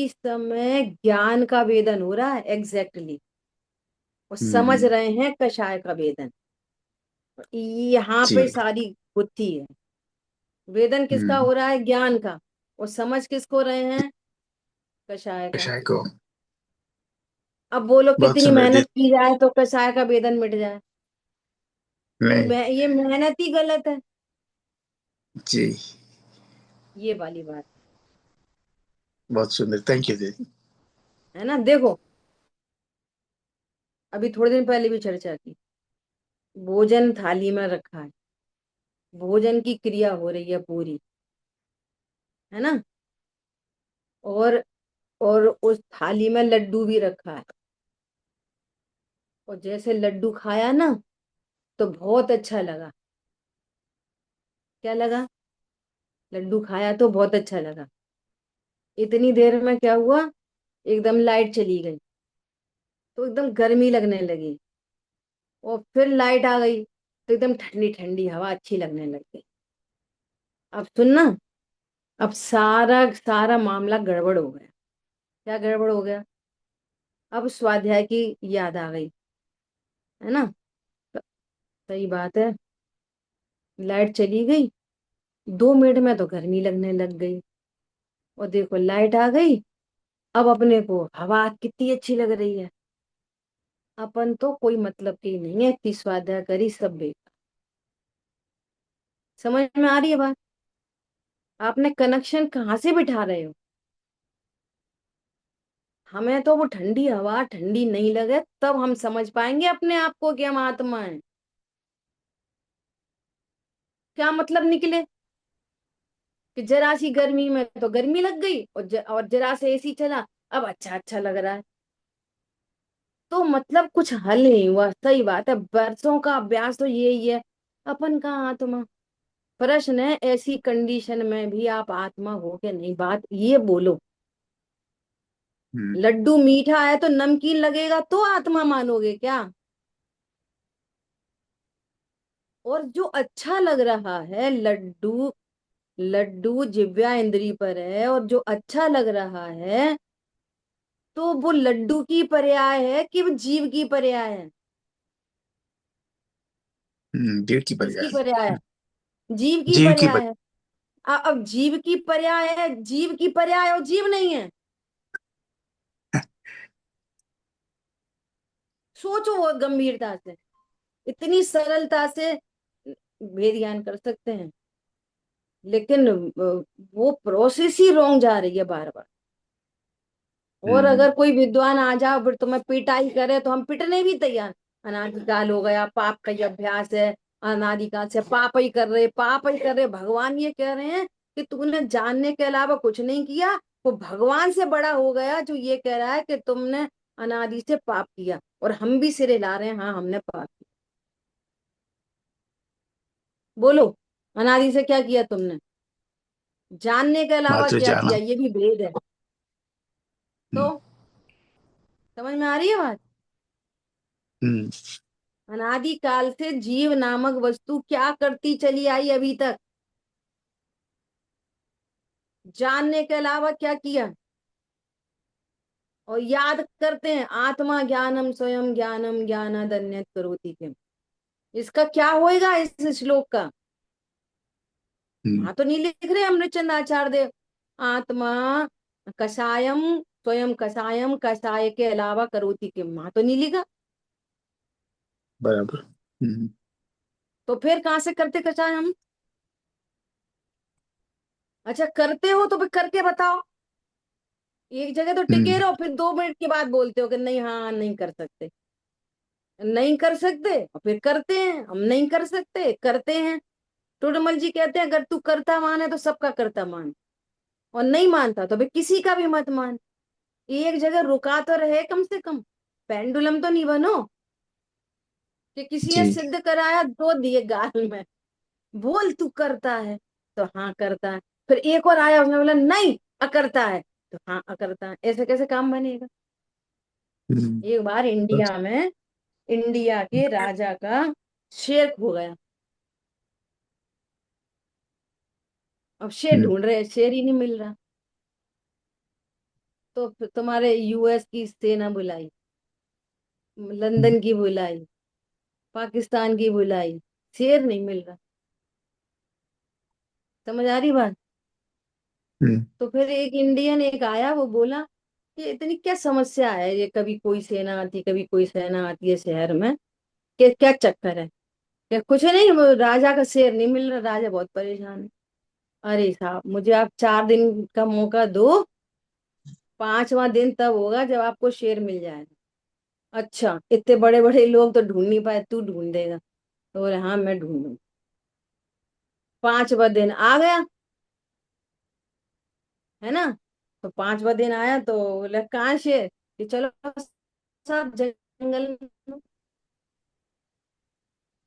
समय ज्ञान का वेदन हो रहा है, एग्जैक्टली। और समझ हम्म। रहे हैं कषाय का वेदन। यहाँ पे जी। सारी बुद्धि है। वेदन किसका हम्म। हो रहा है? ज्ञान का। और समझ किसको रहे हैं? कषाय का। कषाय को। अब बोलो बहुत कितनी सुंदर मेहनत दीदी। की जाए तो कषाय का वेदन मिट जाए? नहीं। ये मेहनत ही गलत है। जी। ये वाली बात बहुत सुंदर, थैंक यू दीदी। है ना। देखो, अभी थोड़े दिन पहले भी चर्चा की। भोजन थाली में रखा है, भोजन की क्रिया हो रही है पूरी, है ना। और और उस थाली में लड्डू भी रखा है। और जैसे लड्डू खाया ना, तो बहुत अच्छा लगा। क्या लगा? लड्डू खाया तो बहुत अच्छा लगा। इतनी देर में क्या हुआ? एकदम लाइट चली गई, तो एकदम गर्मी लगने लगी। और फिर लाइट आ गई तो एकदम ठंडी ठंडी हवा अच्छी लगने लग गई। अब सुनना, अब सारा सारा मामला गड़बड़ हो गया। क्या गड़बड़ हो गया? अब स्वाध्याय की याद आ गई, है ना। तो सही बात है, लाइट चली गई, 2 मिनट में तो गर्मी लगने लग गई। और देखो लाइट आ गई, अब अपने को हवा कितनी अच्छी लग रही है। अपन तो कोई मतलब की नहीं है, इतनी स्वाध्याय करी सब बेकार। समझ में आ रही है बात? आपने कनेक्शन कहाँ से बिठा रहे हो? हमें तो वो ठंडी हवा ठंडी नहीं लगे तब हम समझ पाएंगे अपने आप को कि हम आत्मा है। क्या मतलब निकले कि जरा सी गर्मी में तो गर्मी लग गई, और जरा से एसी चला, अब अच्छा अच्छा लग रहा है। तो मतलब कुछ हल नहीं हुआ। सही बात है, बरसों का अभ्यास तो यही है। अपन का आत्मा। प्रश्न है ऐसी कंडीशन में भी आप आत्मा हो के नहीं, बात ये बोलो। हम्म। लड्डू मीठा है तो नमकीन लगेगा तो आत्मा मानोगे क्या? और जो अच्छा लग रहा है, लड्डू, लड्डू जिव्या इंद्री पर है, और जो अच्छा लग रहा है तो वो लड्डू की पर्याय है कि वो जीव की पर्याय है? जीव की किसकी पर्याय। पर्याय है? जीव की जीव की पर्याय है। अब जीव की पर्याय है, जीव की पर्याय और जीव नहीं है। सोचो बहुत गंभीरता से, इतनी सरलता से भेद ज्ञान कर सकते हैं, लेकिन वो प्रोसेस ही रॉन्ग जा रही है बार बार। और हम्म, अगर कोई विद्वान आ जाओ फिर तुम्हें पिटाई करे तो हम पिटने भी तैयार। अनादिकाल हो गया, पाप का ही अभ्यास है, अनादिकाल से पाप ही कर रहे, पाप ही कर रहे। भगवान ये कह रहे हैं कि तूने जानने के अलावा कुछ नहीं किया। वो भगवान से बड़ा हो गया जो ये कह रहा है कि तुमने अनादि से पाप किया, और हम भी सिरे ला रहे हैं हाँ हमने पाप किया। बोलो, अनादि से क्या किया तुमने? जानने के अलावा मात्र क्या किया? जाना। ये भी भेद है। तो हम्म, समझ में आ रही है बात? हम्म, अनादिकाल से जीव नामक वस्तु क्या करती चली आई अभी तक? जानने के अलावा क्या किया? और याद करते हैं, आत्मा ज्ञानम स्वयं ज्ञानम ज्ञानादन्यत करोति किम। इसका क्या होएगा इस श्लोक का? हम्म, वहां तो नहीं लिख रहे अमृतचंद आचार्य देव, आत्मा कषायम स्वयं कषायम कषाय के अलावा करोति किम, वहां तो नहीं लिखा। बराबर। हम्म, तो फिर कहाँ से करते कषायम? अच्छा करते हो तो फिर करके बताओ। एक जगह तो टिके हम्म, रहो, फिर 2 मिनट के बाद बोलते हो कि नहीं हाँ नहीं कर सकते। नहीं कर सकते और फिर करते हैं, हम नहीं कर सकते करते हैं। टोडरमल जी कहते हैं अगर तू करता मान है तो सबका करता मान, और नहीं मानता तो भाई किसी का भी मत मान। एक जगह रुका तो रहे कम से कम, पेंडुलम तो नहीं बनो कि किसी ने जी। सिद्ध कराया दो दिए गाल में, बोल तू करता है तो हाँ करता है, फिर एक और आया उसने बोला नहीं अकरता है तो हाँ अकरता है। ऐसे कैसे काम बनेगा? हम्म, एक बार इंडिया में इंडिया के राजा का शेर खो गया। अब शेर हम्म, ढूंढ रहे, शेर ही नहीं मिल रहा। तो फिर तुम्हारे यूएस की सेना बुलाई, लंदन की बुलाई, पाकिस्तान की बुलाई, शेर नहीं मिल रहा। समझ आ रही बात? हम्म, तो फिर एक इंडियन एक आया, वो बोला कि इतनी क्या समस्या है, ये कभी कोई सेना आती कभी कोई सेना आती है शहर में, क्या क्या चक्कर है? क्या कुछ नहीं, वो राजा का शेर नहीं मिल रहा, राजा बहुत परेशान है। अरे साहब मुझे आप 4 दिन का मौका दो, 5वां दिन तब होगा जब आपको शेर मिल जाएगा। अच्छा इतने बड़े बड़े लोग तो ढूंढ नहीं पाए, तू ढूंढ देगा? तो बोले हाँ मैं ढूंढूंगा। 5वां दिन आ गया, है ना? तो 5वां दिन आया तो बोले कहाँ शेर? कि चलो साहब जंगल में।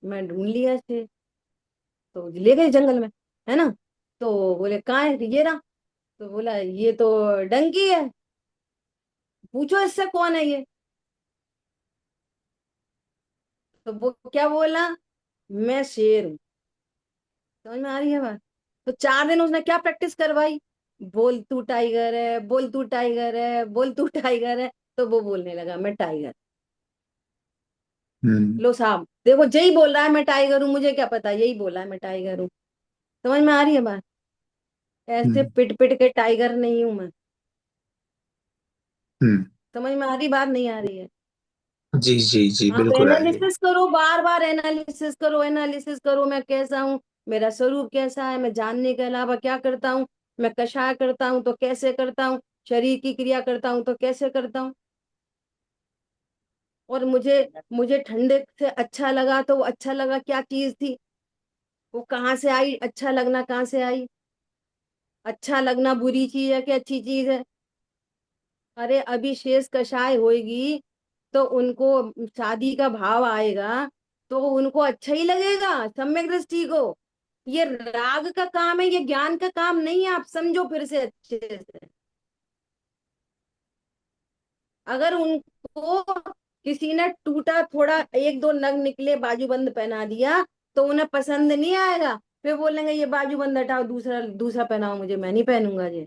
मैं ढूंढ लिया शेर, तो ले गए जंगल में, है ना? तो बोले कहाँ है? कि ये रहा। तो बोला ये तो डंकी है, पूछो इससे कौन है ये। तो वो क्या बोला? मैं शेर हूँ। समझ में आ रही है बात? तो 4 दिन उसने क्या प्रैक्टिस करवाई? बोल तू टाइगर है, बोल तू टाइगर है, बोल तू टाइगर है। तो वो बोलने लगा मैं टाइगर। हम्म, लो साहब देखो, यही बोल रहा है मैं टाइगर हूँ, मुझे क्या पता, यही बोला है मैं टाइगर हूँ। समझ में आ रही है बात? ऐसे हम्म, पिट पिट के टाइगर नहीं हूं मैं। हम्म, समझ में आ रही बात नहीं आ रही है? जी जी जी, आप बिल्कुल आ रही है। एनालिसिस करो, बार बार एनालिसिस करो, एनालिसिस करो, मैं कैसा हूँ, मेरा स्वरूप कैसा है, मैं जानने के अलावा क्या करता हूँ, मैं कषाय करता हूँ तो कैसे करता हूँ, शरीर की क्रिया करता हूँ तो कैसे करता हूँ। और मुझे मुझे ठंडे से अच्छा लगा तो वो अच्छा लगा क्या चीज थी? वो कहाँ से आई? अच्छा लगना कहाँ से आई? अच्छा लगना बुरी चीज है कि अच्छी चीज है? अरे अभी शेष कषाय होएगी तो उनको शादी का भाव आएगा, तो उनको अच्छा ही लगेगा सम्यक दृष्टि को। ये राग का काम है, ये ज्ञान का काम नहीं है, आप समझो फिर से अच्छे से। अगर उनको किसी ने टूटा थोड़ा एक दो नग निकले बाजूबंद पहना दिया तो उन्हें पसंद नहीं आएगा, फिर बोलेंगे ये बाजूबंद हटाओ, दूसरा दूसरा पहनाओ मुझे, मैं नहीं पहनूंगा ये।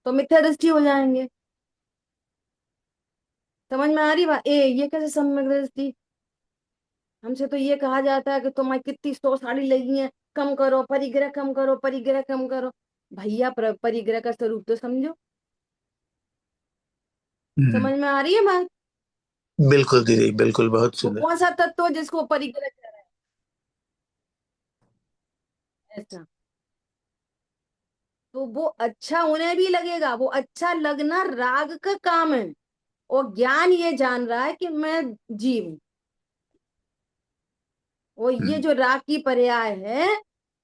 तो मिथ्या दृष्टि हो जाएंगे। समझ में आ रही बात? ये कैसे सम्यक दृष्टि? हमसे तो ये कहा जाता है कि तुम्हारी कितनी 100 साड़ी लगी है, कम करो, परिग्रह कम करो, परिग्रह कम करो। भैया परिग्रह का स्वरूप तो समझो। हम्म, समझ में आ रही है बात? बिल्कुल दीदी, बिल्कुल, बहुत वो सुंदर। कौन सा तत्व है जिसको परिग्रह कह रहा है ऐसा? तो वो अच्छा उन्हें भी लगेगा, वो अच्छा लगना राग का काम है। और ज्ञान ये जान रहा है कि मैं जीव हूं। और ये हम्म, जो राग की पर्याय है,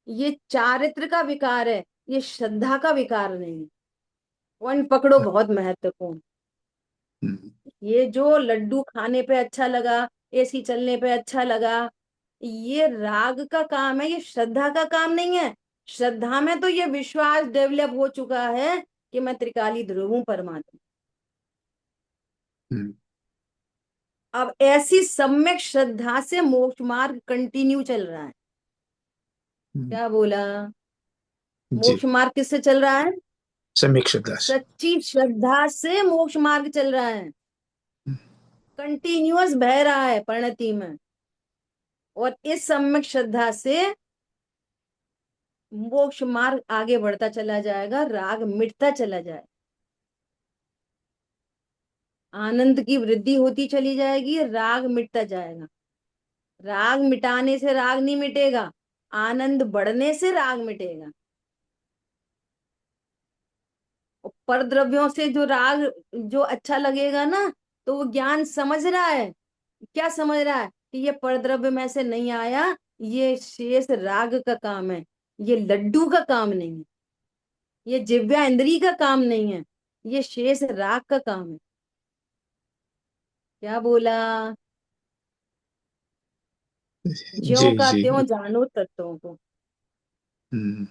ये चारित्र का विकार है, ये श्रद्धा का विकार नहीं है। पॉइंट पकड़ो, बहुत महत्वपूर्ण। हम्म, ये जो लड्डू खाने पे अच्छा लगा, एसी चलने पे अच्छा लगा, ये राग का काम है, ये श्रद्धा का काम नहीं है। श्रद्धा में तो ये विश्वास डेवलप हो चुका है कि मैं त्रिकाली ध्रुव हूं, परमात्मा। हम्म, अब ऐसी सम्यक श्रद्धा से मोक्ष मार्ग कंटिन्यू चल रहा है। हम्म, क्या बोला? जी, मोक्ष मार्ग किससे चल रहा है? सम्यक श्रद्धा से। सच्ची श्रद्धा से मोक्ष मार्ग चल रहा है। कंटिन्यूअस बह रहा है परिणति में। और इस सम्यक श्रद्धा से मोक्ष मार्ग आगे बढ़ता चला जाएगा, राग मिटता चला जाए, आनंद की वृद्धि होती चली जाएगी, राग मिटता जाएगा। राग मिटाने से राग नहीं मिटेगा, आनंद बढ़ने से राग मिटेगा। और पर द्रव्यों से जो राग, जो अच्छा लगेगा ना, तो वो ज्ञान समझ रहा है। क्या समझ रहा है? कि ये पर द्रव्य में से नहीं आया, ये शेष राग का काम है, ये लड्डू का काम नहीं है, ये जिव्या इंद्री का काम नहीं है, ये शेष राग का काम है। क्या बोला? ज्यों जी का जी। त्यों जानो तत्वों को। हम्म,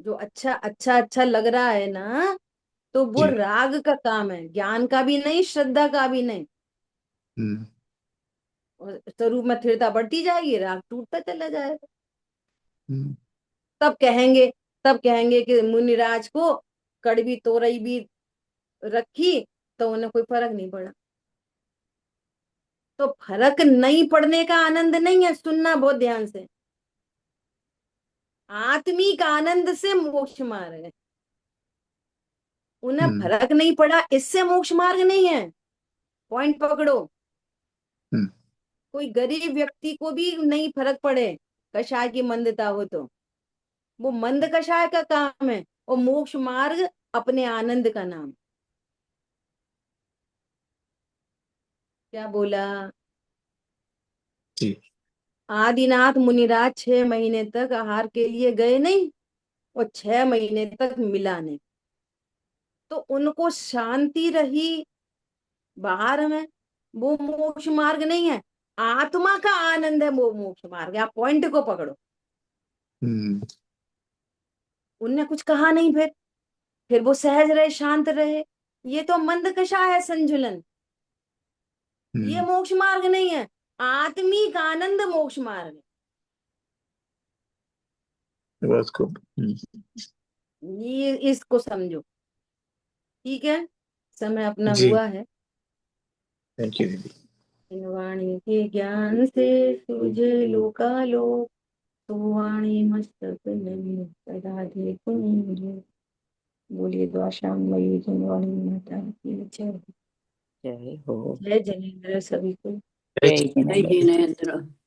जो अच्छा अच्छा अच्छा लग रहा है ना, तो वो जी। राग का काम है, ज्ञान का भी नहीं, श्रद्धा का भी नहीं। हम्म, और स्वरूप में स्थिरता बढ़ती जाएगी, राग टूटता चला जाएगा। हम्म, तब कहेंगे, तब कहेंगे कि मुनिराज को कड़वी तोरई भी रखी तो उन्हें कोई फर्क नहीं पड़ा। तो फर्क नहीं पड़ने का आनंद नहीं है, सुनना बहुत ध्यान से। आत्मिक आनंद से मोक्ष मार्ग है। उन्हें हम्म, फर्क नहीं पड़ा, इससे मोक्ष मार्ग नहीं है। पॉइंट पकड़ो। हम्म, कोई गरीब व्यक्ति को भी नहीं फर्क पड़े, कषाय की मंदता हो तो वो मंद कषाय का काम है, और मोक्ष मार्ग अपने आनंद का नाम। क्या बोला? जी। आदिनाथ मुनिराज 6 महीने तक आहार के लिए गए नहीं, और 6 महीने तक मिला नहीं, तो उनको शांति रही बाहर में। वो मोक्ष मार्ग नहीं है, आत्मा का आनंद है वो मोक्ष मार्ग है। आप पॉइंट को पकड़ो। हम्म, उनने कुछ कहा नहीं, फिर वो सहज रहे, शांत रहे। ये तो मंद कषा है, संजुलन। ये हम्म, मोक्ष मार्ग नहीं है, आत्मिक आनंद मोक्ष मार्ग है। बहुत खूब। ये इसको समझो। ठीक है, समय अपना जी। हुआ है। थैंक यू दीदी। इन वाणी के ज्ञान से सूझे लोकालोक, तो वाणी मस्तक नहीं सदा कुंज। बोलिए द्वाशामयी जिनवाणी माता की जय। जय हो। जय जनेन्द्र सभी को। जय जय श्री जिनेन्द्र। राम। जय जिनेन्द्र।